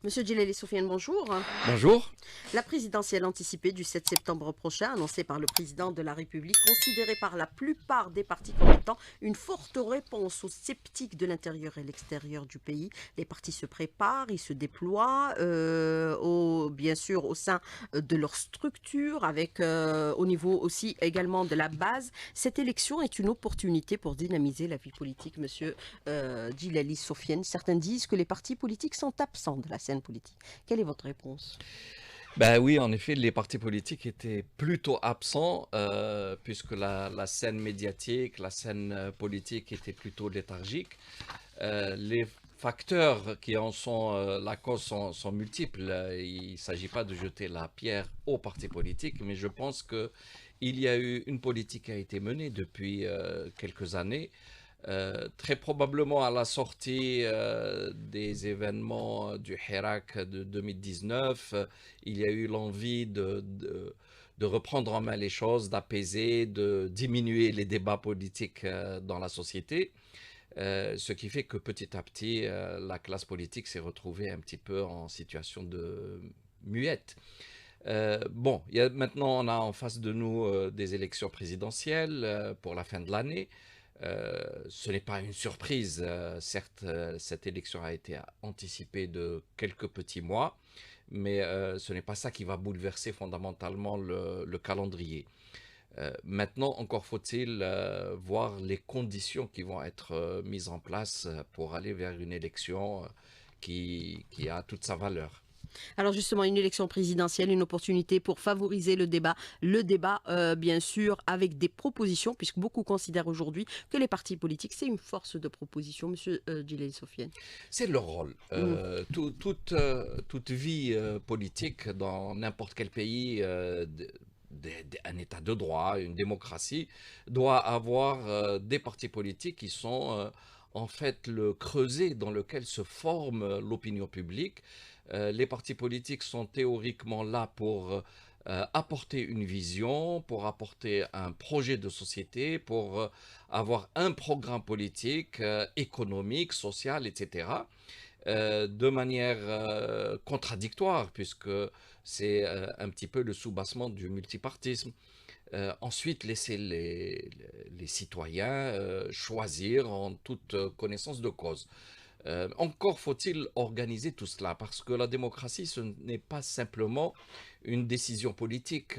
Monsieur Djellali Soufiane, bonjour. Bonjour. La présidentielle anticipée du 7 septembre prochain, annoncée par le président de la République, considérée par la plupart des partis comme étant une forte réponse aux sceptiques de l'intérieur et l'extérieur du pays. Les partis se préparent, ils se déploient, bien sûr au sein de leur structure, avec au niveau aussi également de la base. Cette élection est une opportunité pour dynamiser la vie politique, monsieur Djellali Soufiane. Certains disent que les partis politiques sont absents de la scène politique. Quelle est votre réponse? Ben oui, en effet, les partis politiques étaient plutôt absents puisque la scène médiatique, la scène politique était plutôt léthargique. Les facteurs qui en sont la cause sont multiples. Il ne s'agit pas de jeter la pierre aux partis politiques, mais je pense que il y a eu une politique qui a été menée depuis quelques années. Très probablement à la sortie des événements du Hirak de 2019, il y a eu l'envie de reprendre en main les choses, d'apaiser, de diminuer les débats politiques dans la société. Ce qui fait que petit à petit, la classe politique s'est retrouvée un petit peu en situation de muette. Bon, maintenant on a en face de nous des élections présidentielles pour la fin de l'année. Ce n'est pas une surprise, certes, cette élection a été anticipée de quelques petits mois, mais ce n'est pas ça qui va bouleverser fondamentalement le calendrier. Maintenant, encore faut-il voir les conditions qui vont être mises en place pour aller vers une élection qui a toute sa valeur. Alors justement, une élection présidentielle, une opportunité pour favoriser le débat bien sûr avec des propositions, puisque beaucoup considèrent aujourd'hui que les partis politiques, c'est une force de proposition, monsieur Djellali Soufiane. C'est leur rôle. Mm. Toute vie politique dans n'importe quel pays, un État de droit, une démocratie, doit avoir des partis politiques qui sont en fait le creuset dans lequel se forme l'opinion publique. Les partis politiques sont théoriquement là pour apporter une vision, pour apporter un projet de société, pour avoir un programme politique, économique, social, etc. De manière contradictoire, puisque c'est un petit peu le soubassement du multipartisme. Ensuite, laisser les citoyens choisir en toute connaissance de cause. Encore faut-il organiser tout cela, parce que la démocratie, ce n'est pas simplement une décision politique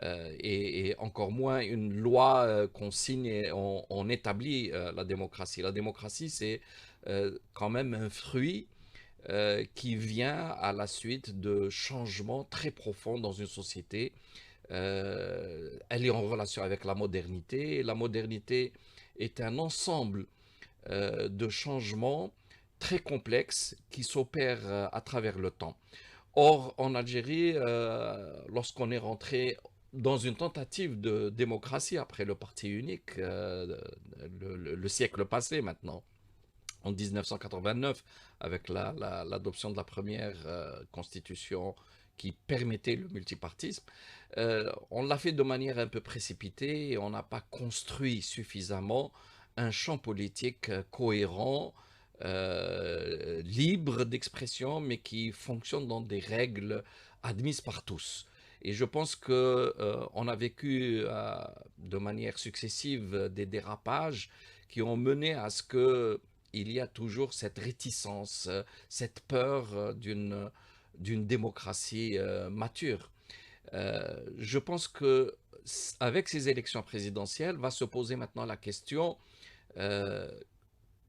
et encore moins une loi qu'on signe et on établit la démocratie. La démocratie, c'est quand même un fruit qui vient à la suite de changements très profonds dans une société. Elle est en relation avec la modernité. La modernité est un ensemble de changements très complexes qui s'opèrent à travers le temps. Or, en Algérie, lorsqu'on est rentré dans une tentative de démocratie après le parti unique, le siècle passé maintenant, en 1989, avec l'adoption de la première constitution qui permettait le multipartisme, on l'a fait de manière un peu précipitée et on n'a pas construit suffisamment un champ politique cohérent, libre d'expression, mais qui fonctionne dans des règles admises par tous. Et je pense que on a vécu de manière successive des dérapages qui ont mené à ce que il y a toujours cette réticence, cette peur d'une démocratie mature. Je pense que avec ces élections présidentielles va se poser maintenant la question euh,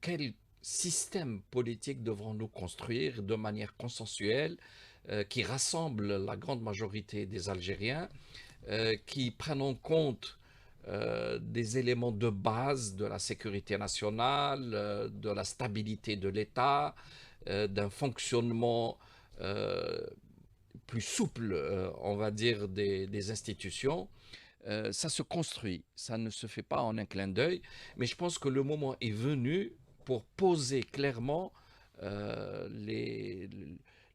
quel système politique devrons-nous construire de manière consensuelle qui rassemble la grande majorité des Algériens, qui prennent en compte des éléments de base de la sécurité nationale, de la stabilité de l'État, d'un fonctionnement euh, plus souple, on va dire, des institutions. Ça se construit, ça ne se fait pas en un clin d'œil, mais je pense que le moment est venu pour poser clairement euh, les,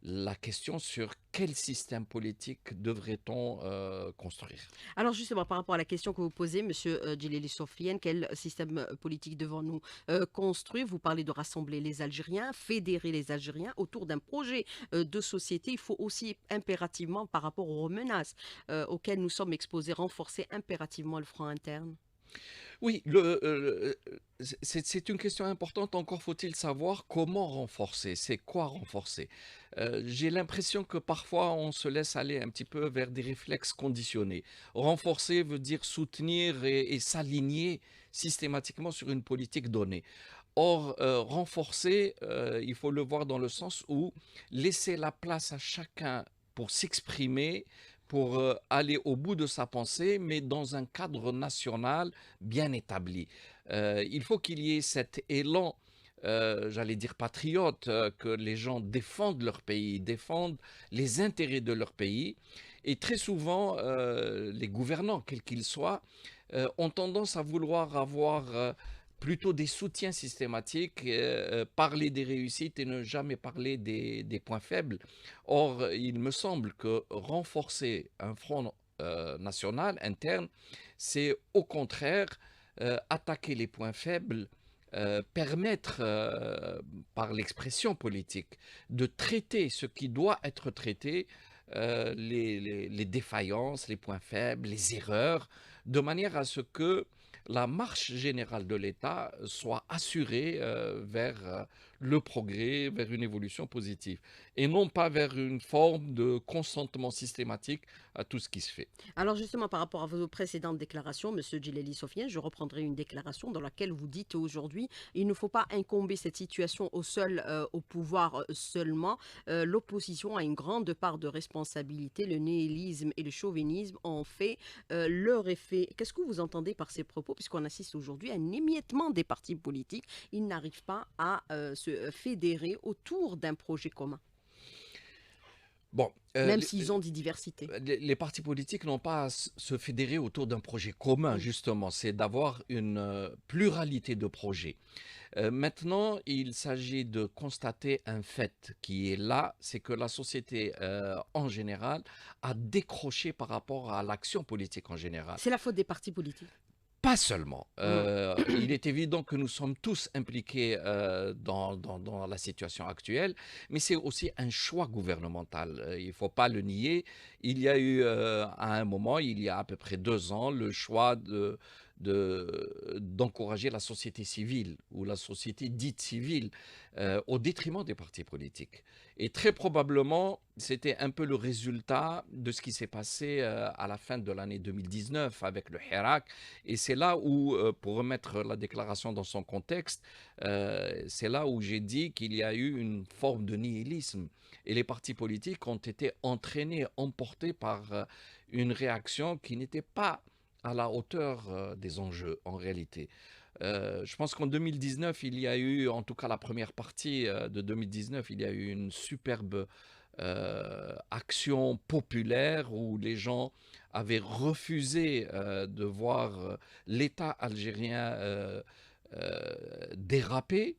la question sur quel système politique devrait-on construire. Alors justement, par rapport à la question que vous posez, Monsieur Djileli Sofiane, quel système politique devons-nous construire? Vous parlez de rassembler les Algériens, fédérer les Algériens autour d'un projet de société. Il faut aussi impérativement, par rapport aux menaces auxquelles nous sommes exposés, renforcer impérativement le front interne. Oui, c'est une question importante. Encore faut-il savoir comment renforcer. C'est quoi renforcer? J'ai l'impression que parfois on se laisse aller un petit peu vers des réflexes conditionnés. Renforcer veut dire soutenir et s'aligner systématiquement sur une politique donnée. Or, renforcer, il faut le voir dans le sens où laisser la place à chacun pour s'exprimer, pour aller au bout de sa pensée, mais dans un cadre national bien établi. Il faut qu'il y ait cet élan, j'allais dire patriote, que les gens défendent leur pays, défendent les intérêts de leur pays. Et très souvent, les gouvernants, quels qu'ils soient, ont tendance à vouloir avoir plutôt des soutiens systématiques, parler des réussites et ne jamais parler des points faibles. Or, il me semble que renforcer un front national interne, c'est au contraire attaquer les points faibles, permettre par l'expression politique de traiter ce qui doit être traité, les défaillances, les points faibles, les erreurs, de manière à ce que la marche générale de l'État soit assurée vers le progrès, vers une évolution positive, et non pas vers une forme de consentement systématique à tout ce qui se fait. Alors justement, par rapport à vos précédentes déclarations, Monsieur Djileli Sofiane, je reprendrai une déclaration dans laquelle vous dites aujourd'hui, il ne faut pas incomber cette situation au pouvoir seulement. L'opposition a une grande part de responsabilité. Le nihilisme et le chauvinisme ont fait leur effet. Qu'est-ce que vous entendez par ces propos? Puisqu'on assiste aujourd'hui à un émiettement des partis politiques, ils n'arrivent pas à se fédérer autour d'un projet commun, Bon, même s'ils ont des diversités. les partis politiques n'ont pas à se fédérer autour d'un projet commun, Mm. justement. C'est d'avoir une pluralité de projets. Maintenant, il s'agit de constater un fait qui est là, c'est que la société en général a décroché par rapport à l'action politique en général. C'est la faute des partis politiques. Pas seulement. Mm. Il est évident que nous sommes tous impliqués dans la situation actuelle, mais c'est aussi un choix gouvernemental. Il ne faut pas le nier. Il y a eu à un moment, il y a à peu près 2 ans, le choix d'encourager la société civile ou la société dite civile au détriment des partis politiques. Et très probablement, c'était un peu le résultat de ce qui s'est passé à la fin de l'année 2019 avec le Hirak. Et c'est là où, pour remettre la déclaration dans son contexte, c'est là où j'ai dit qu'il y a eu une forme de nihilisme. Et les partis politiques ont été entraînés, emportés par une réaction qui n'était pas à la hauteur des enjeux en réalité. Je pense qu'en 2019, il y a eu, en tout cas la première partie de 2019, il y a eu une superbe action populaire où les gens avaient refusé de voir l'État algérien déraper.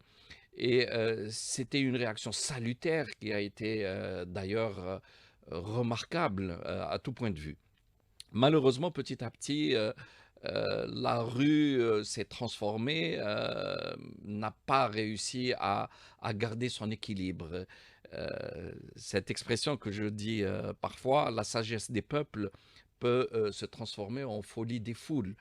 Et c'était une réaction salutaire qui a été d'ailleurs remarquable à tout point de vue. Malheureusement, petit à petit, la rue s'est transformée, n'a pas réussi à garder son équilibre. Cette expression que je dis parfois, la sagesse des peuples peut se transformer en folie des foules.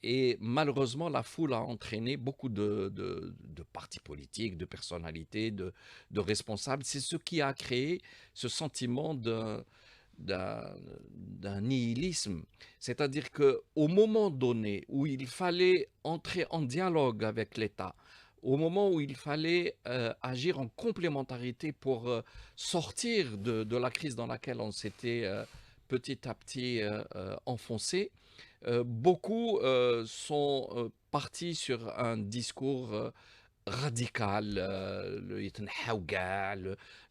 Et malheureusement, la foule a entraîné beaucoup de partis politiques, de personnalités, de responsables. C'est ce qui a créé ce sentiment d'un d'un nihilisme. C'est-à-dire qu'au moment donné où il fallait entrer en dialogue avec l'État, au moment où il fallait agir en complémentarité pour sortir de la crise dans laquelle on s'était petit à petit enfoncé, beaucoup sont partis sur un discours radical, le يتنحوا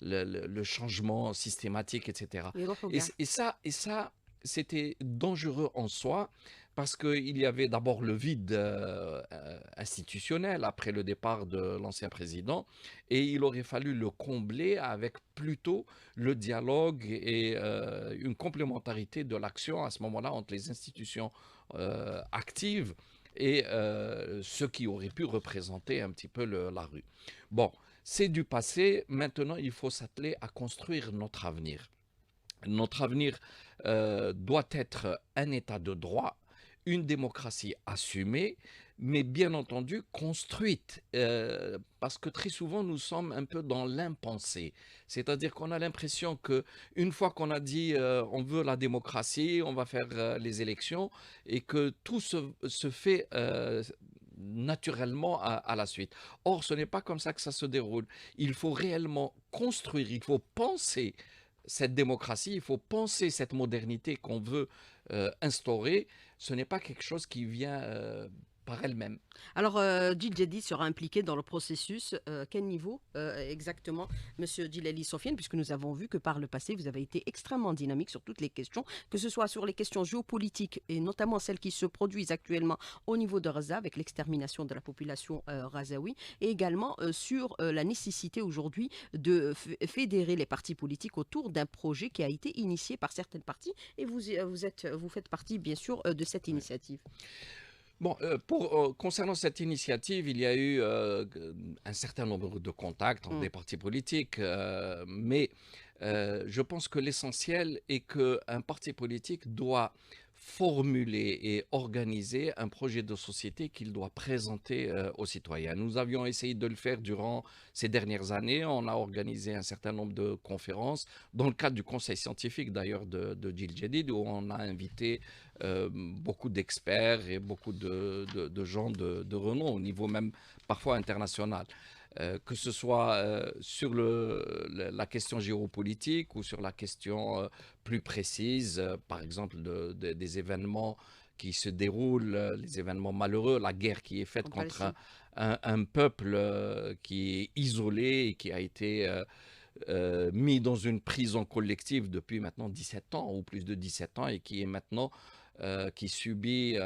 le changement systématique, etc. يروحوا Et, كاع. et ça, c'était dangereux en soi parce qu'il y avait d'abord le vide institutionnel après le départ de l'ancien président, et il aurait fallu le combler avec plutôt le dialogue et une complémentarité de l'action à ce moment-là entre les institutions actives et ceux qui auraient pu représenter un petit peu la rue. Bon, c'est du passé, maintenant il faut s'atteler à construire notre avenir. Notre avenir doit être un état de droit, une démocratie assumée, mais bien entendu construite, parce que très souvent nous sommes un peu dans l'impensé. C'est-à-dire qu'on a l'impression que une fois qu'on a dit on veut la démocratie, on va faire les élections, et que tout se fait naturellement à la suite. Or, ce n'est pas comme ça que ça se déroule. Il faut réellement construire, il faut penser cette démocratie, il faut penser cette modernité qu'on veut instaurer. Ce n'est pas quelque chose qui vient par elle-même. Alors, Djil Djedi sera impliqué dans le processus. Quel niveau exactement, Monsieur Djilali Sofiane, puisque nous avons vu que par le passé, vous avez été extrêmement dynamique sur toutes les questions, que ce soit sur les questions géopolitiques et notamment celles qui se produisent actuellement au niveau de Gaza avec l'extermination de la population razaoui, et également sur la nécessité aujourd'hui de fédérer les partis politiques autour d'un projet qui a été initié par certaines parties, et vous faites partie, bien sûr, de cette Ouais. initiative. Bon, concernant cette initiative, il y a eu un certain nombre de contacts entre Mm. des partis politiques, mais je pense que l'essentiel est qu'un parti politique doit formuler et organiser un projet de société qu'il doit présenter aux citoyens. Nous avions essayé de le faire durant ces dernières années. On a organisé un certain nombre de conférences, dans le cadre du conseil scientifique d'ailleurs de Djil Djedid, où on a invité beaucoup d'experts et beaucoup de gens de renom, au niveau même parfois international. Que ce soit sur la question géopolitique ou sur la question plus précise, par exemple des événements qui se déroulent, les événements malheureux, la guerre qui est faite En contre Palestine. un peuple qui est isolé et qui a été mis dans une prison collective depuis maintenant 17 ans ou plus de 17 ans, et qui est maintenant qui subit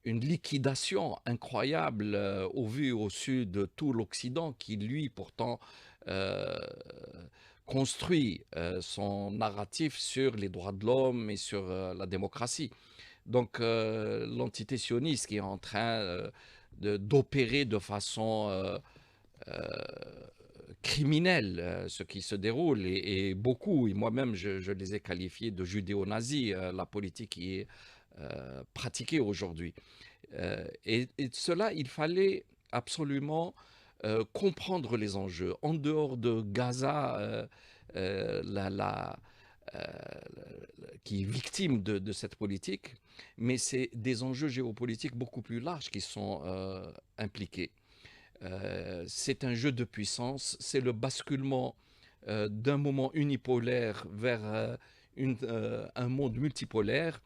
une liquidation incroyable au vu et au su de tout l'Occident, qui lui pourtant euh, construit son narratif sur les droits de l'homme et sur la démocratie. Donc l'entité sioniste qui est en train d'opérer de façon criminelle ce qui se déroule, et beaucoup, et moi-même je les ai qualifiés de judéo-nazis, la politique qui est pratiquée aujourd'hui. Et de cela, il fallait absolument comprendre les enjeux. En dehors de Gaza, euh, la, la, euh, qui est victime de cette politique, mais c'est des enjeux géopolitiques beaucoup plus larges qui sont impliqués. C'est un jeu de puissance, c'est le basculement d'un moment unipolaire vers un monde multipolaire.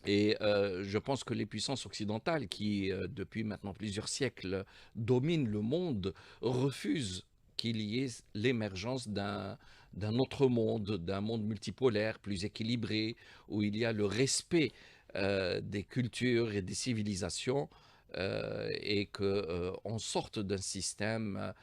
Et je pense que les puissances occidentales qui, depuis maintenant plusieurs siècles, dominent le monde, refusent qu'il y ait l'émergence d'un autre monde, d'un monde multipolaire, plus équilibré, où il y a le respect des cultures et des civilisations, et qu'on sorte d'un système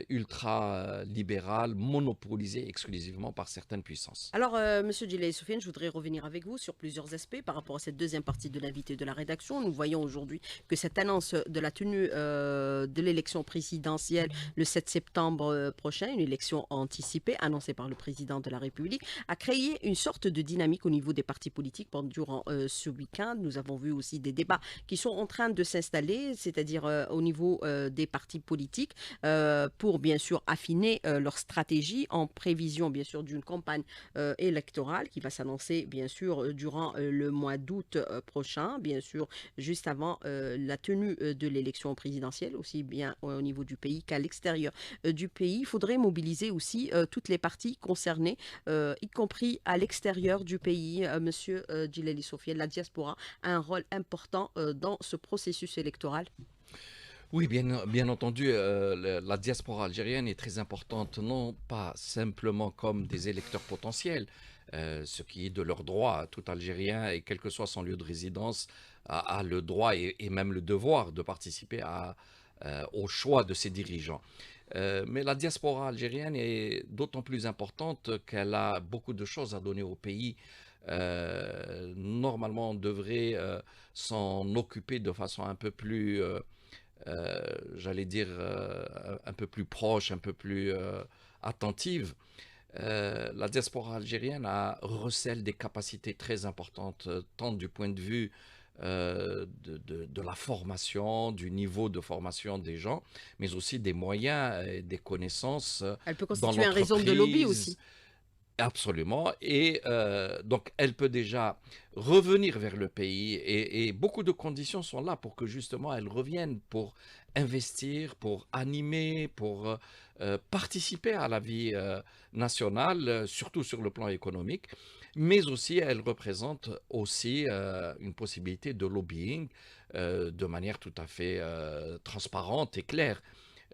ultra-libéral, monopolisé exclusivement par certaines puissances. Alors, Monsieur Djilali Sofiane, je voudrais revenir avec vous sur plusieurs aspects par rapport à cette deuxième partie de l'invité de la rédaction. Nous voyons aujourd'hui que cette annonce de la tenue de l'élection présidentielle le 7 septembre prochain, une élection anticipée annoncée par le président de la République, a créé une sorte de dynamique au niveau des partis politiques durant ce week-end. Nous avons vu aussi des débats qui sont en train de s'installer, c'est-à-dire au niveau des partis politiques, pour bien sûr affiner leur stratégie en prévision bien sûr d'une campagne électorale qui va s'annoncer bien sûr durant le mois d'août prochain, bien sûr juste avant la tenue de l'élection présidentielle, aussi bien au niveau du pays qu'à l'extérieur du pays. Il faudrait mobiliser aussi toutes les parties concernées, y compris à l'extérieur du pays. Monsieur Djilali Sofiane, la diaspora a un rôle important dans ce processus électoral. Oui, bien entendu, la diaspora algérienne est très importante, non pas simplement comme des électeurs potentiels, ce qui est de leur droit. Tout Algérien, et quel que soit son lieu de résidence, a le droit et même le devoir de participer au choix de ses dirigeants. Mais la diaspora algérienne est d'autant plus importante qu'elle a beaucoup de choses à donner au pays. Normalement, on devrait s'en occuper de façon un peu plus j'allais dire, un peu plus proche, un peu plus attentive. La diaspora algérienne recèle des capacités très importantes, tant du point de vue de la formation, du niveau de formation des gens, mais aussi des moyens et des connaissances Elle peut dans constituer un raison de lobby l'entreprise. aussi. Absolument. Et donc, elle peut déjà revenir vers le pays et beaucoup de conditions sont là pour que justement elle revienne, pour investir, pour animer, pour participer à la vie nationale, surtout sur le plan économique. Mais aussi, elle représente aussi une possibilité de lobbying de manière tout à fait transparente et claire.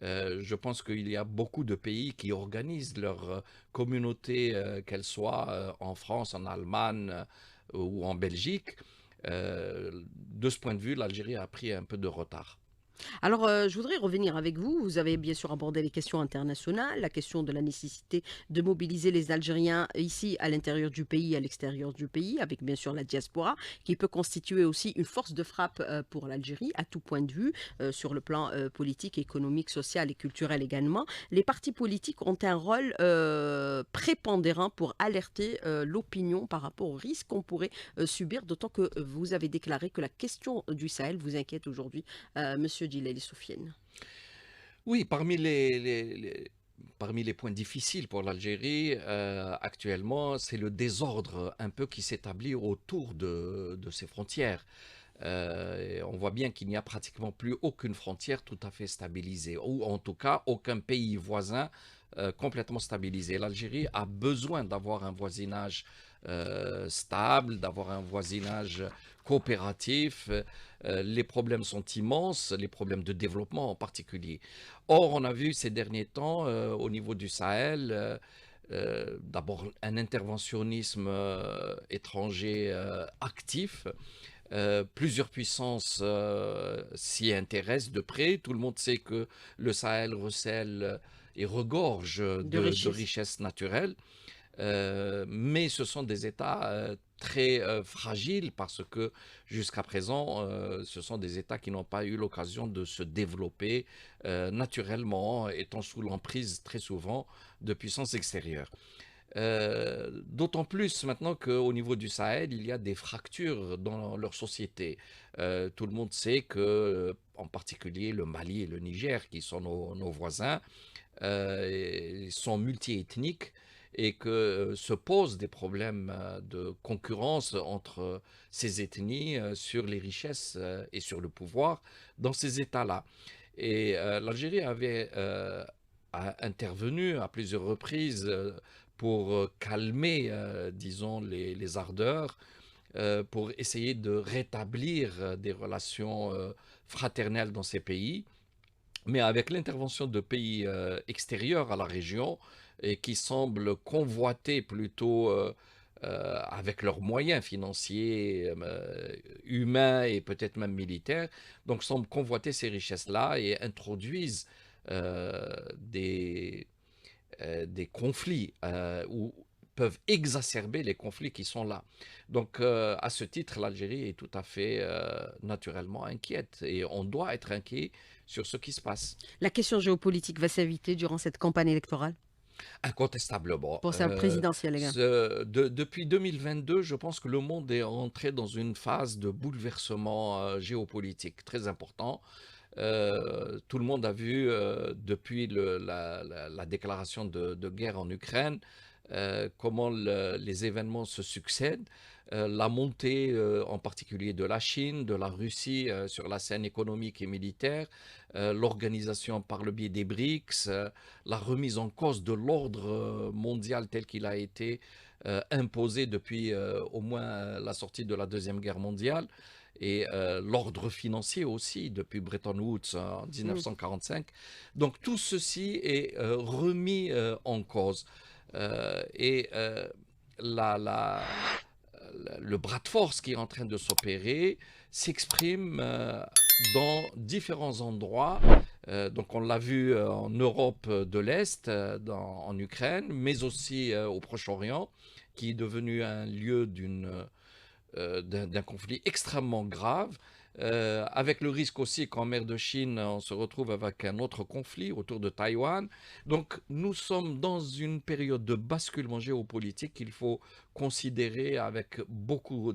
Je pense qu'il y a beaucoup de pays qui organisent leur communauté, qu'elle soit en France, en Allemagne ou en Belgique. De ce point de vue, l'Algérie a pris un peu de retard. Alors, je voudrais revenir avec vous. Vous avez bien sûr abordé les questions internationales, la question de la nécessité de mobiliser les Algériens ici, à l'intérieur du pays, à l'extérieur du pays, avec bien sûr la diaspora, qui peut constituer aussi une force de frappe pour l'Algérie, à tout point de vue, sur le plan politique, économique, social et culturel également. Les partis politiques ont un rôle prépondérant pour alerter l'opinion par rapport aux risques qu'on pourrait subir, d'autant que vous avez déclaré que la question du Sahel vous inquiète aujourd'hui, Monsieur Djilali Soufiane. Oui, parmi les points difficiles pour l'Algérie actuellement, c'est le désordre un peu qui s'établit autour de ses frontières. Et on voit bien qu'il n'y a pratiquement plus aucune frontière tout à fait stabilisée, ou en tout cas aucun pays voisin complètement stabilisé. L'Algérie a besoin d'avoir un voisinage stable, d'avoir un voisinage coopératif. Les problèmes sont immenses, les problèmes de développement en particulier. Or, on a vu ces derniers temps, au niveau du Sahel, d'abord un interventionnisme étranger actif. Plusieurs puissances s'y intéressent de près. Tout le monde sait que le Sahel recèle et regorge De de richesse. richesses naturelles. Mais ce sont des États très fragiles parce que jusqu'à présent, ce sont des États qui n'ont pas eu l'occasion de se développer naturellement, étant sous l'emprise très souvent de puissances extérieures. D'autant plus maintenant qu'au niveau du Sahel, il y a des fractures dans leur société. Tout le monde sait que, en particulier le Mali et le Niger, qui sont nos voisins, sont multiethniques et que se posent des problèmes de concurrence entre ces ethnies sur les richesses et sur le pouvoir dans ces États-là. Et l'Algérie avait intervenu à plusieurs reprises pour calmer, disons, les ardeurs, pour essayer de rétablir des relations fraternelles dans ces pays. Mais avec l'intervention de pays extérieurs à la région et qui semblent convoiter plutôt avec leurs moyens financiers, humains et peut-être même militaires, donc semblent convoiter ces richesses-là et introduisent des conflits ou peuvent exacerber les conflits qui sont là. Donc, à ce titre, l'Algérie est tout à fait naturellement inquiète et on doit être inquiet sur ce qui se passe. La question géopolitique va s'inviter durant cette campagne électorale Incontestablement. pour sa présidentielle également. Depuis 2022, je pense que le monde est entré dans une phase de bouleversement géopolitique très important. Tout le monde a vu depuis la déclaration de guerre en Ukraine comment les événements se succèdent. La montée en particulier de la Chine, de la Russie sur la scène économique et militaire, l'organisation par le biais des BRICS, la remise en cause de l'ordre mondial tel qu'il a été imposé depuis au moins la sortie de la Deuxième Guerre mondiale. et l'ordre financier aussi depuis Bretton Woods en Mm. 1945. Donc tout ceci est remis en cause. Et la, la, le bras de force qui est en train de s'opérer s'exprime dans différents endroits. Donc on l'a vu en Europe de l'Est, en Ukraine, mais aussi au Proche-Orient, qui est devenu un lieu d'un conflit extrêmement grave, avec le risque aussi qu'en mer de Chine, on se retrouve avec un autre conflit autour de Taïwan. Donc nous sommes dans une période de basculement géopolitique qu'il faut considérer avec beaucoup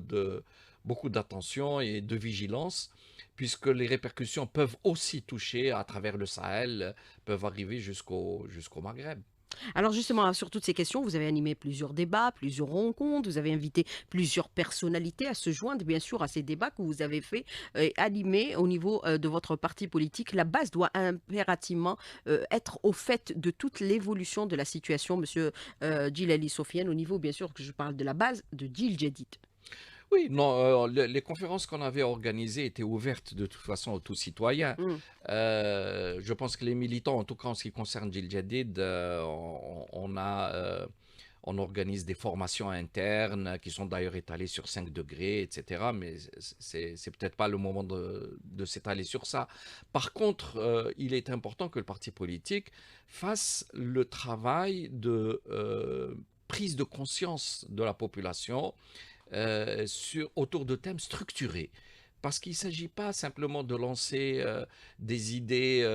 d'attention et de vigilance, puisque les répercussions peuvent aussi toucher à travers le Sahel, peuvent arriver jusqu'au Maghreb. Alors justement, sur toutes ces questions, vous avez animé plusieurs débats, plusieurs rencontres, vous avez invité plusieurs personnalités à se joindre, bien sûr, à ces débats que vous avez fait animer au niveau de votre parti politique. La base doit impérativement être au fait de toute l'évolution de la situation, Monsieur Djilali Sofiane, au niveau, bien sûr, que je parle de la base de Djil Jadid. Oui, non, les conférences qu'on avait organisées étaient ouvertes de toute façon aux tous citoyens. Mm. Je pense que les militants, en tout cas en ce qui concerne Gil Jadid, on organise des formations internes qui sont d'ailleurs étalées sur 5 degrés, etc. Mais c'est peut-être pas le moment de s'étaler sur ça. Par contre, il est important que le parti politique fasse le travail de prise de conscience de la population autour de thèmes structurés. Parce qu'il ne s'agit pas simplement de lancer des idées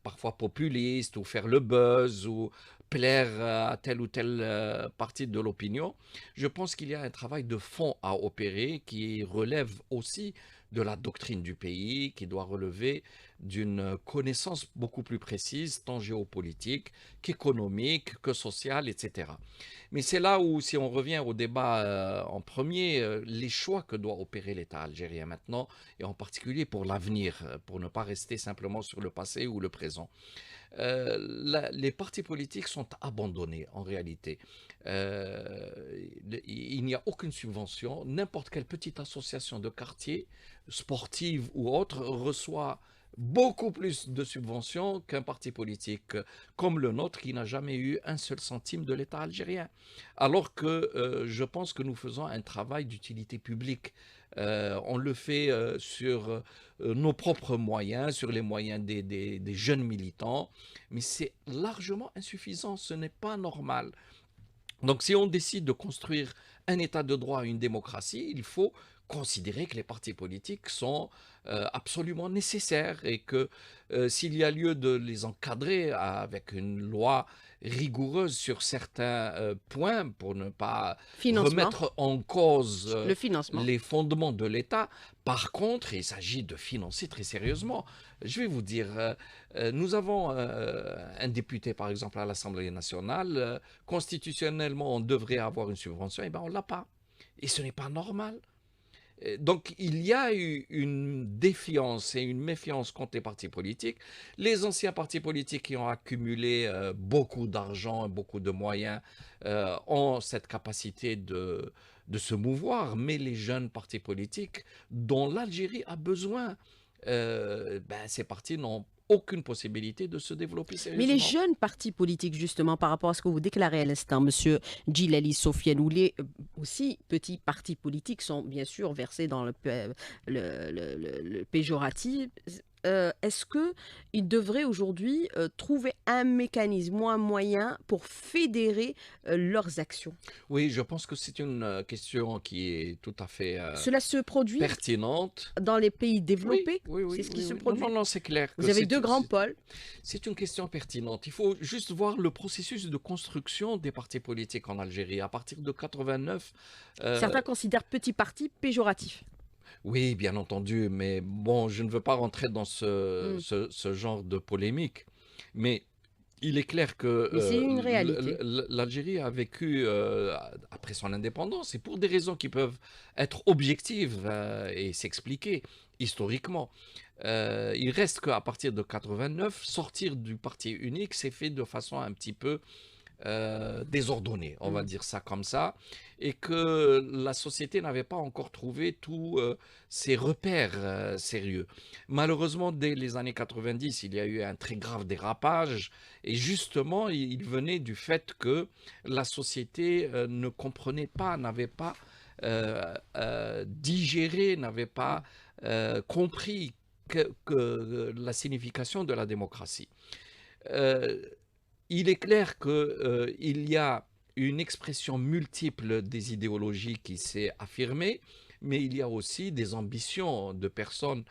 parfois populistes ou faire le buzz ou plaire à telle ou telle partie de l'opinion. Je pense qu'il y a un travail de fond à opérer qui relève aussi de la doctrine du pays, qui doit relever d'une connaissance beaucoup plus précise, tant géopolitique qu'économique, que sociale, etc. Mais c'est là où, si on revient au débat en premier, les choix que doit opérer l'État algérien maintenant, et en particulier pour l'avenir, pour ne pas rester simplement sur le passé ou le présent. Les partis politiques sont abandonnés en réalité. Il n'y a aucune subvention. N'importe quelle petite association de quartier, sportive ou autre, reçoit beaucoup plus de subventions qu'un parti politique comme le nôtre qui n'a jamais eu un seul centime de l'État algérien. Alors que je pense que nous faisons un travail d'utilité publique. On le fait sur nos propres moyens, sur les moyens des jeunes militants, mais c'est largement insuffisant, ce n'est pas normal. Donc si on décide de construire un état de droit, une démocratie, il faut considérer que les partis politiques sont absolument nécessaires et que s'il y a lieu de les encadrer avec une loi rigoureuse sur certains points pour ne pas Financement, remettre en cause le financement. les fondements de l'État, par contre, il s'agit de financer très sérieusement. Je vais vous dire, nous avons un député, par exemple, à l'Assemblée nationale. Constitutionnellement, on devrait avoir une subvention, et bien on ne l'a pas. Et ce n'est pas normal. Donc il y a eu une défiance et une méfiance contre les partis politiques. Les anciens partis politiques qui ont accumulé beaucoup d'argent et beaucoup de moyens ont cette capacité de se mouvoir, mais les jeunes partis politiques dont l'Algérie a besoin, ces partis n'ont aucune possibilité de se développer Mais les sérieusement. jeunes partis politiques, justement, par rapport à ce que vous déclarez à l'instant, Monsieur Djilali Sofiane, ou les aussi petits partis politiques sont bien sûr versés dans le péjoratif. Est-ce qu'ils devraient aujourd'hui trouver un mécanisme ou un moyen pour fédérer leurs actions? Oui, je pense que c'est une question qui est tout à fait Cela se produit pertinente. dans les pays Oui, développés? oui, C'est oui, ce qui oui, se oui. Non, non, produit? non, c'est clair que Vous avez deux grands pôles. c'est une question pertinente. Il faut juste voir le processus de construction des partis politiques en Algérie. À partir de 89, euh, Certains considèrent petits partis péjoratifs. oui, bien entendu, mais bon, je ne veux pas rentrer dans Hmm. ce genre de polémique. Mais il est clair que Mais c'est une réalité. l'Algérie a vécu, après son indépendance, et pour des raisons qui peuvent être objectives et s'expliquer historiquement. Il reste qu'à partir de 89, sortir du parti unique s'est fait de façon un petit peu désordonnée, on va Mm. dire ça comme ça, et que la société n'avait pas encore trouvé tous ses repères sérieux. Malheureusement, dès les années 90, il y a eu un très grave dérapage, et justement, il venait du fait que la société ne comprenait pas, n'avait pas digéré, n'avait pas compris que la signification de la démocratie. Euh, il est clair qu'il y a une expression multiple des idéologies qui s'est affirmée, mais il y a aussi des ambitions de personnes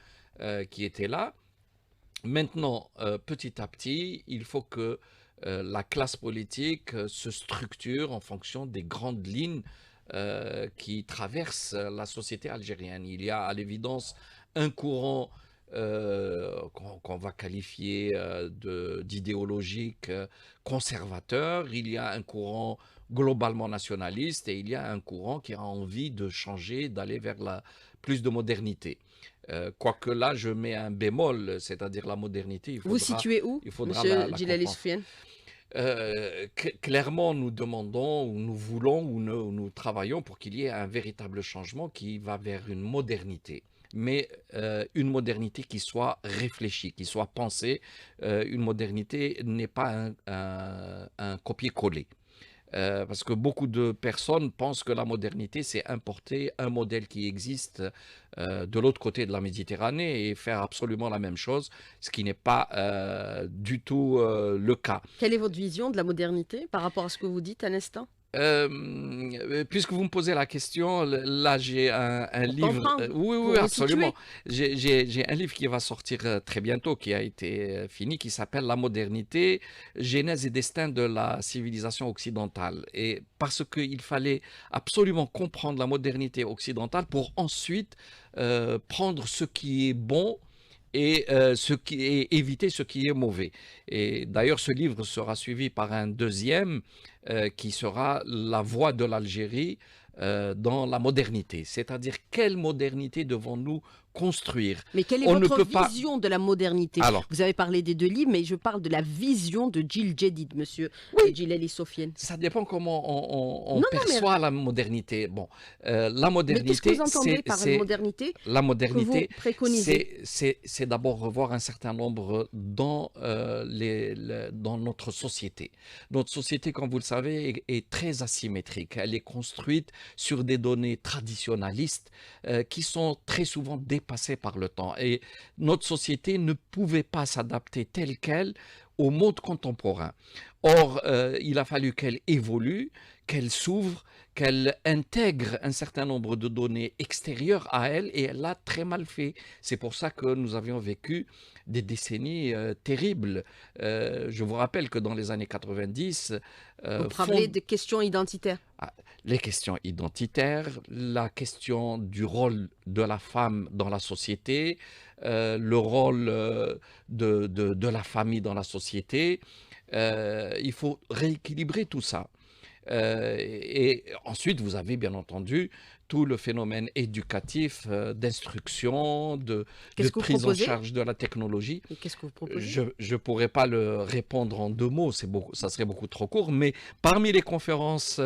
qui étaient là. Maintenant, petit à petit, il faut que la classe politique se structure en fonction des grandes lignes qui traversent la société algérienne. Il y a à l'évidence un courant qu'on va qualifier d'idéologique conservateur, il y a un courant globalement nationaliste et il y a un courant qui a envie de changer, d'aller vers plus de modernité. Quoique là, je mets un bémol, c'est-à-dire la modernité, Vous situez où, il faudra Monsieur la Djilali comprendre. Soufiane? Clairement, nous demandons, ou nous voulons, ou nous travaillons pour qu'il y ait un véritable changement qui va vers une modernité. Mais une modernité qui soit réfléchie, qui soit pensée. Une modernité n'est pas un copier-coller. Parce que beaucoup de personnes pensent que la modernité, c'est importer un modèle qui existe de l'autre côté de la Méditerranée et faire absolument la même chose, ce qui n'est pas du tout le cas. Quelle est votre vision de la modernité par rapport à ce que vous dites à l'instant? Puisque vous me posez la question, là j'ai un Pour livre, comprendre, oui, pour oui, absolument. resituer. J'ai un livre qui va sortir très bientôt, qui a été fini, qui s'appelle La modernité, genèse et destin de la civilisation occidentale. Et parce qu'il fallait absolument comprendre la modernité occidentale pour ensuite prendre ce qui est bon et éviter ce qui est mauvais. Et d'ailleurs, ce livre sera suivi par un deuxième qui sera La voie de l'Algérie dans la modernité. C'est-à-dire, quelle modernité devons-nous construire? Mais quelle est On ne votre peut pas... vision de la modernité? Alors, Vous avez parlé des deux livres, mais je parle de la vision de Djil Djedid, monsieur oui, Djilali Soufiane. ça dépend comment on Non, non, mais, perçoit la modernité. Bon, la mais qu'est-ce que vous modernité, entendez par modernité la que vous modernité, préconisez? c'est d'abord revoir un certain nombre dans notre société. Notre société, comme vous le savez, est très asymétrique. Elle est construite sur des données traditionnalistes qui sont très souvent dépassées par le temps. Et notre société ne pouvait pas s'adapter telle qu'elle au monde contemporain. Or, il a fallu qu'elle évolue, qu'elle s'ouvre, qu'elle intègre un certain nombre de données extérieures à elle, et elle l'a très mal fait. C'est pour ça que nous avions vécu des décennies terribles. Je vous rappelle que dans les années 90, Vous parlez de questions identitaires. les questions identitaires, la question du rôle de la femme dans la société, le rôle de la famille dans la société, il faut rééquilibrer tout ça. Et ensuite, vous avez bien entendu tout le phénomène éducatif, d'instruction, de Qu'est-ce que vous prise en proposez? charge de la technologie. Et qu'est-ce que vous proposez? Je ne pourrais pas le répondre en 2 mots, ça serait beaucoup trop court, mais parmi les conférences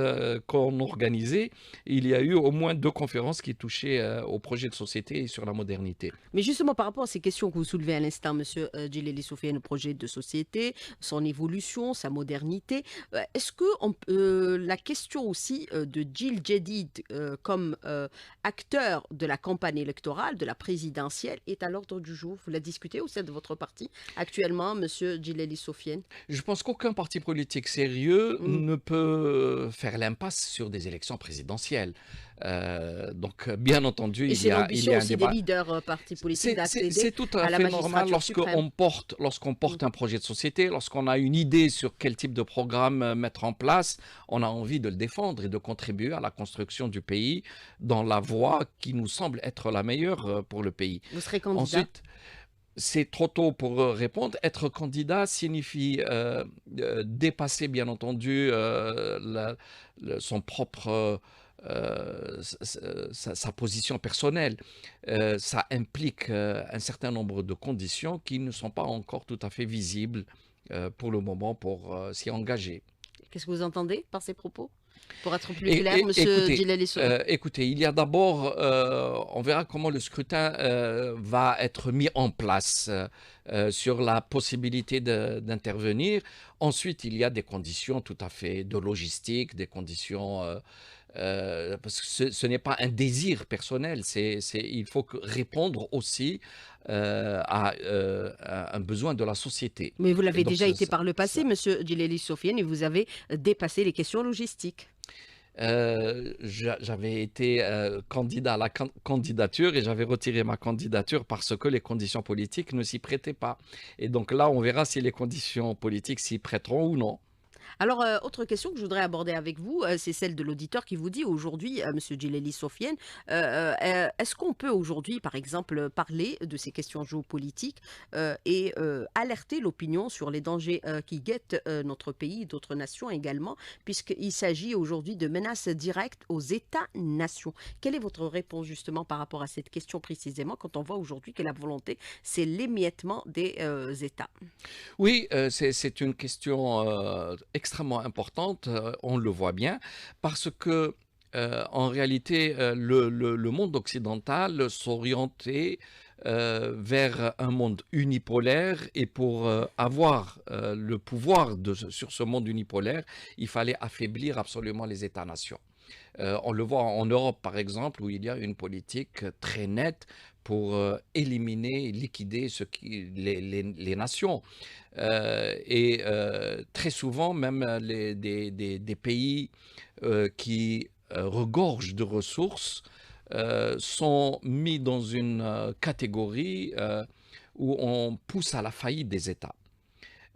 qu'on organisait, il y a eu au moins 2 conférences qui touchaient au projet de société et sur la modernité. Mais justement, par rapport à ces questions que vous soulevez à l'instant, monsieur Djilali Soufiane, le projet de société, son évolution, sa modernité, est-ce que la question aussi de Djil Djedid comme acteur de la campagne électorale, de la présidentielle, est à l'ordre du jour? Vous la discutez au sein de votre parti actuellement, monsieur Djilali Soufiane? Je pense qu'aucun parti politique sérieux Mm. ne peut faire l'impasse sur des élections présidentielles. Donc, bien entendu, Et il c'est y a l'ambition un aussi des débat. leaders politiques C'est d'accéder tout à à la fait normal magistrature suprême. lorsqu'on Mm. porte un projet de société, lorsqu'on a une idée sur quel type de programme mettre en place, on a envie de le défendre et de contribuer à la construction du pays dans la voie qui nous semble être la meilleure pour le pays. Vous serez candidat? Ensuite, c'est trop tôt pour répondre. Être candidat signifie dépasser, bien entendu, son propre, sa position personnelle. Ça implique un certain nombre de conditions qui ne sont pas encore tout à fait visibles pour le moment pour s'y engager. Qu'est-ce que vous entendez par ces propos? Pour être plus clair, Monsieur Écoutez, Djilali Soufien. écoutez, il y a d'abord, on verra comment le scrutin va être mis en place sur la possibilité d'intervenir. Ensuite, il y a des conditions tout à fait de logistique, des conditions parce que ce n'est pas un désir personnel, il faut répondre aussi à un besoin de la société. Mais vous Et l'avez donc, déjà été par le passé, ça- Monsieur Djilali Soufien, et vous avez dépassé les questions logistiques. J'avais été candidat à la candidature et j'avais retiré ma candidature parce que les conditions politiques ne s'y prêtaient pas. Et donc là, on verra si les conditions politiques s'y prêteront ou non. Alors, autre question que je voudrais aborder avec vous, c'est celle de l'auditeur qui vous dit aujourd'hui, Monsieur Djilali Sofiane, est-ce qu'on peut aujourd'hui, par exemple, parler de ces questions géopolitiques et alerter l'opinion sur les dangers qui guettent notre pays, d'autres nations également, puisqu'il s'agit aujourd'hui de menaces directes aux États-nations. Quelle est votre réponse justement par rapport à cette question précisément quand on voit aujourd'hui que la volonté, c'est l'émiettement des États? Oui, c'est une question extrêmement importante, on le voit bien, parce que en réalité, le monde occidental s'orientait vers un monde unipolaire et pour avoir le pouvoir sur ce monde unipolaire, il fallait affaiblir absolument les États-nations. On le voit en Europe, par exemple, où il y a une politique très nette pour éliminer, liquider les nations. Très souvent, même des pays qui regorgent de ressources sont mis dans une catégorie où on pousse à la faillite des États.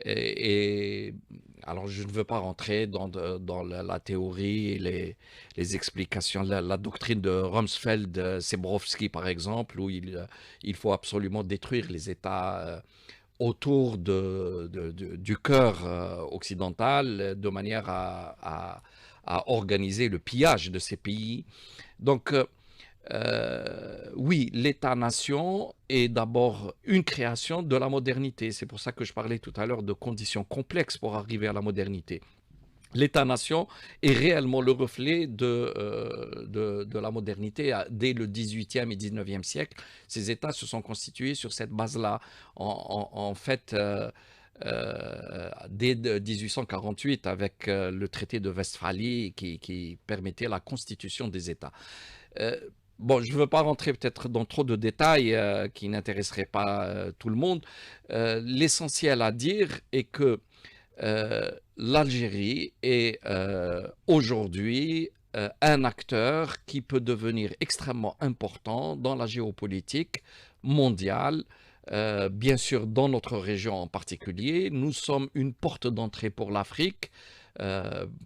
Et alors, je ne veux pas rentrer dans la théorie et les explications, la doctrine de Rumsfeld-Zebrowski, par exemple, où il faut absolument détruire les États autour du cœur occidental de manière à organiser le pillage de ces pays. Donc, oui, l'État-nation est d'abord une création de la modernité. C'est pour ça que je parlais tout à l'heure de conditions complexes pour arriver à la modernité. L'État-nation est réellement le reflet de la modernité. Dès le XVIIIe et XIXe siècle, ces États se sont constitués sur cette base-là. En fait, dès 1848, avec le traité de Westphalie qui permettait la constitution des États. Bon, je ne veux pas rentrer peut-être dans trop de détails qui n'intéresseraient pas tout le monde. L'essentiel à dire est que l'Algérie est aujourd'hui un acteur qui peut devenir extrêmement important dans la géopolitique mondiale, bien sûr dans notre région en particulier. Nous sommes une porte d'entrée pour l'Afrique,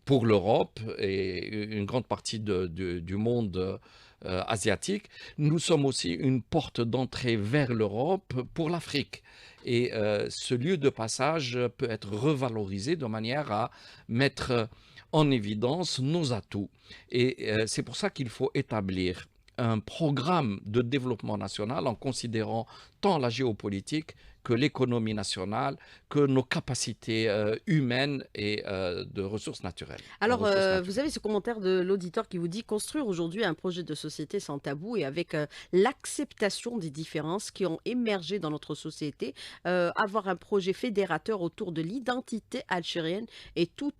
pour l'Europe et une grande partie du monde asiatique. Nous sommes aussi une porte d'entrée vers l'Europe pour l'Afrique. Et ce lieu de passage peut être revalorisé de manière à mettre en évidence nos atouts. Et c'est pour ça qu'il faut établir un programme de développement national en considérant tant la géopolitique que l'économie nationale, que nos capacités humaines et de ressources naturelles. Alors, vous avez ce commentaire de l'auditeur qui vous dit construire aujourd'hui un projet de société sans tabou et avec l'acceptation des différences qui ont émergé dans notre société, avoir un projet fédérateur autour de l'identité algérienne et tout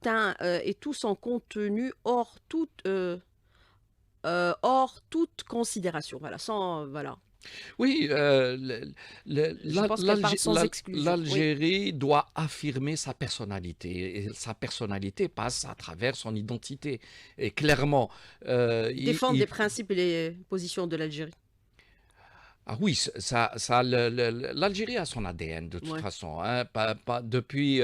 son contenu hors toute considération. Voilà, voilà. Oui, Je pense qu'elle parle sans exclusion. Oui. l'Algérie doit affirmer sa personnalité. Et sa personnalité passe à travers son identité. Et clairement, Défendre les principes et les positions de l'Algérie. ah oui, l'Algérie a son ADN de toute Ouais. façon, hein. Depuis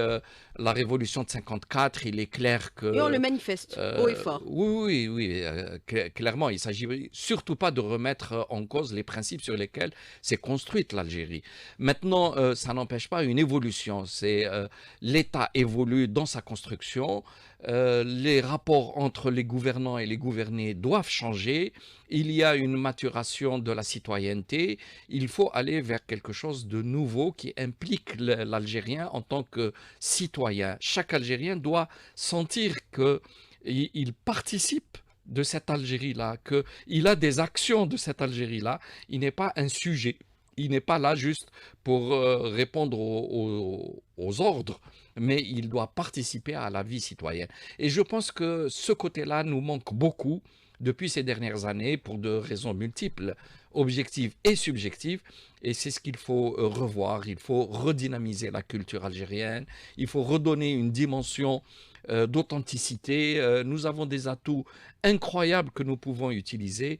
la révolution de 54, il est clair Et on le que manifeste haut et fort. oui, oui, oui, clairement, il ne s'agit surtout pas de remettre en cause les principes sur lesquels s'est construite l'Algérie. Maintenant, ça n'empêche pas une évolution. L'État évolue dans sa construction, les rapports entre les gouvernants et les gouvernés doivent changer. Il y a une maturation de la citoyenneté. Il faut aller vers quelque chose de nouveau qui implique l'Algérien en tant que citoyen. Chaque Algérien doit sentir qu'il participe de cette Algérie-là, qu'il a des actions de cette Algérie-là. Il n'est pas un sujet. Il n'est pas là juste pour répondre aux ordres, mais il doit participer à la vie citoyenne. Et je pense que ce côté-là nous manque beaucoup depuis ces dernières années pour de raisons multiples, objectives et subjectives. Et c'est ce qu'il faut revoir. Il faut redynamiser la culture algérienne. Il faut redonner une dimension d'authenticité. Nous avons des atouts incroyables que nous pouvons utiliser.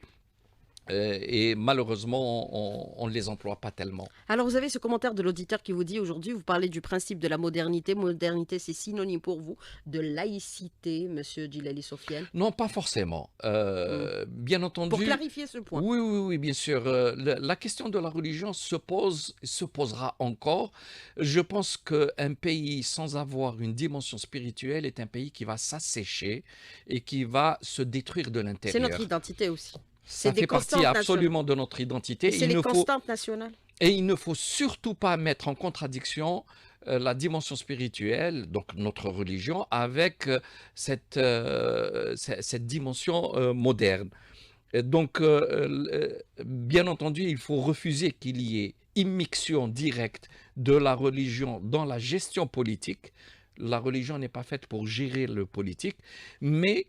Et malheureusement, on ne les emploie pas tellement. Alors, vous avez ce commentaire de l'auditeur qui vous dit aujourd'hui, vous parlez du principe de la modernité. Modernité, c'est synonyme pour vous de laïcité, monsieur Djilali Sofiane? Non, pas forcément. Bien Pour entendu, clarifier ce point. oui, oui, oui, bien sûr. La question de la religion se pose, se posera encore. Je pense qu'un pays sans avoir une dimension spirituelle est un pays qui va s'assécher et qui va se détruire de C'est notre l'intérieur. identité aussi. Ça C'est des fait partie constantes nationales. absolument de notre Et identité. c'est les constantes nationales. Et il ne faut surtout pas mettre en contradiction la dimension spirituelle, donc notre religion, avec cette dimension moderne. Et donc, bien entendu, il faut refuser qu'il y ait immixtion directe de la religion dans la gestion politique. La religion n'est pas faite pour gérer le politique, mais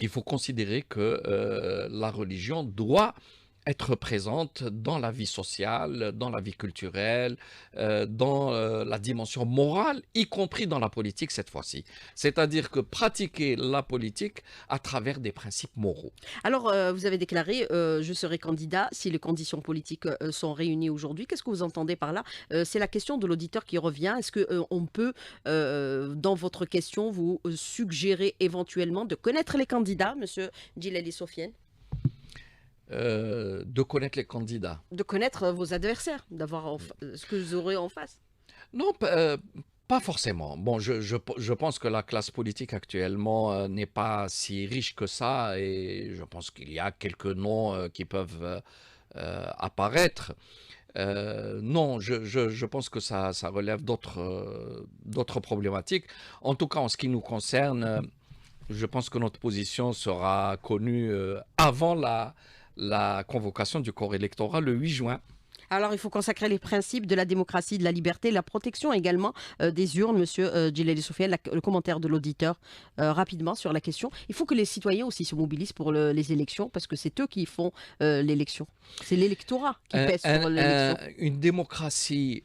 il faut considérer que la religion doit être présente dans la vie sociale, dans la vie culturelle, dans la dimension morale, y compris dans la politique cette fois-ci. C'est-à-dire que pratiquer la politique à travers des principes moraux. Alors, vous avez déclaré, je serai candidat si les conditions politiques sont réunies aujourd'hui. Qu'est-ce que vous entendez par là? C'est la question de l'auditeur qui revient. Est-ce qu'on peut, dans votre question, vous suggérer éventuellement de connaître les candidats, monsieur Djilali Sofiane, De connaître les candidats. de connaître vos adversaires, d'avoir ce que vous aurez en face? Non, pas forcément. Bon, je pense que la classe politique actuellement n'est pas si riche que ça et je pense qu'il y a quelques noms qui peuvent apparaître. Non, je pense que ça relève d'autres problématiques. En tout cas, en ce qui nous concerne, je pense que notre position sera connue avant la convocation du corps électoral le 8 juin. Alors, il faut consacrer les principes de la démocratie, de la liberté, la protection également des urnes, monsieur Djilali Sofiane. Le commentaire de l'auditeur rapidement sur la question. Il faut que les citoyens aussi se mobilisent pour les élections parce que c'est eux qui font l'élection. C'est l'électorat qui pèse sur l'élection. Une démocratie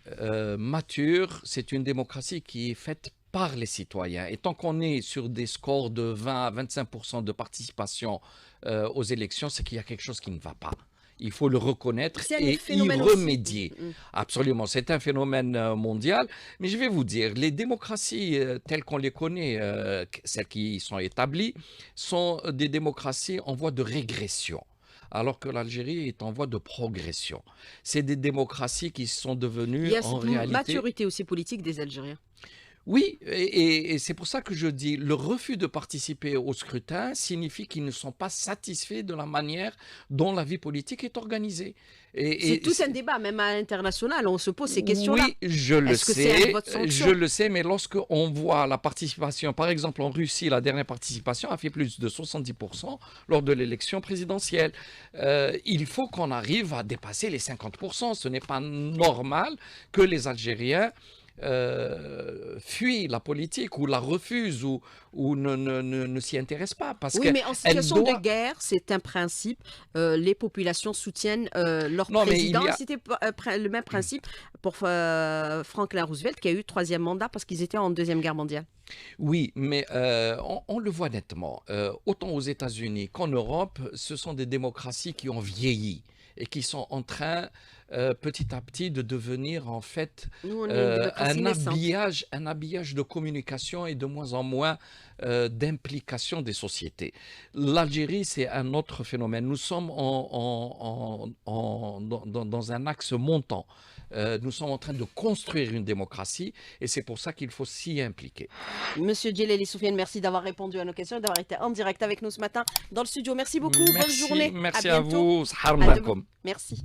mature, c'est une démocratie qui est faite par les citoyens. Et tant qu'on est sur des scores de 20 à 25% de participation aux élections, c'est qu'il y a quelque chose qui ne va pas. Il faut le reconnaître et y remédier. Absolument, c'est un phénomène mondial. Mais je vais vous dire, les démocraties telles qu'on les connaît, celles qui sont établies, sont des démocraties en voie de régression, alors que l'Algérie est en voie de progression. C'est des démocraties qui sont devenues Il y a en cette réalité... maturité aussi politique des Algériens. Oui, et c'est pour ça que je dis, le refus de participer au scrutin signifie qu'ils ne sont pas satisfaits de la manière dont la vie politique est organisée. C'est tout un débat, même à l'international, on se pose ces questions-là. Oui, je le sais, mais lorsqu'on voit la participation, par exemple en Russie, la dernière participation a fait plus de 70% lors de l'élection présidentielle. Il faut qu'on arrive à dépasser les 50%. Ce n'est pas normal que les Algériens fuient la politique ou la refusent ou ne s'y intéressent pas. Parce oui, mais en situation de guerre, c'est un principe. Les populations soutiennent leur président. C'était le même principe pour Franklin Roosevelt qui a eu 3e mandat parce qu'ils étaient en 2e guerre mondiale. Oui, mais on le voit nettement. Autant aux États-Unis qu'en Europe, ce sont des démocraties qui ont vieilli et qui sont en train petit à petit de devenir en fait Nous, on est une démocratie naissante. un habillage de communication et de moins en moins d'implication des sociétés. L'Algérie, c'est un autre phénomène. Nous sommes dans un axe montant. Nous sommes en train de construire une démocratie et c'est pour ça qu'il faut s'y impliquer. Monsieur Djeleli Soufiane, merci d'avoir répondu à nos questions et d'avoir été en direct avec nous ce matin dans le studio. Merci beaucoup. Bonne Merci, journée. À merci à bientôt. vous. Sahar À demain. Makom. Merci.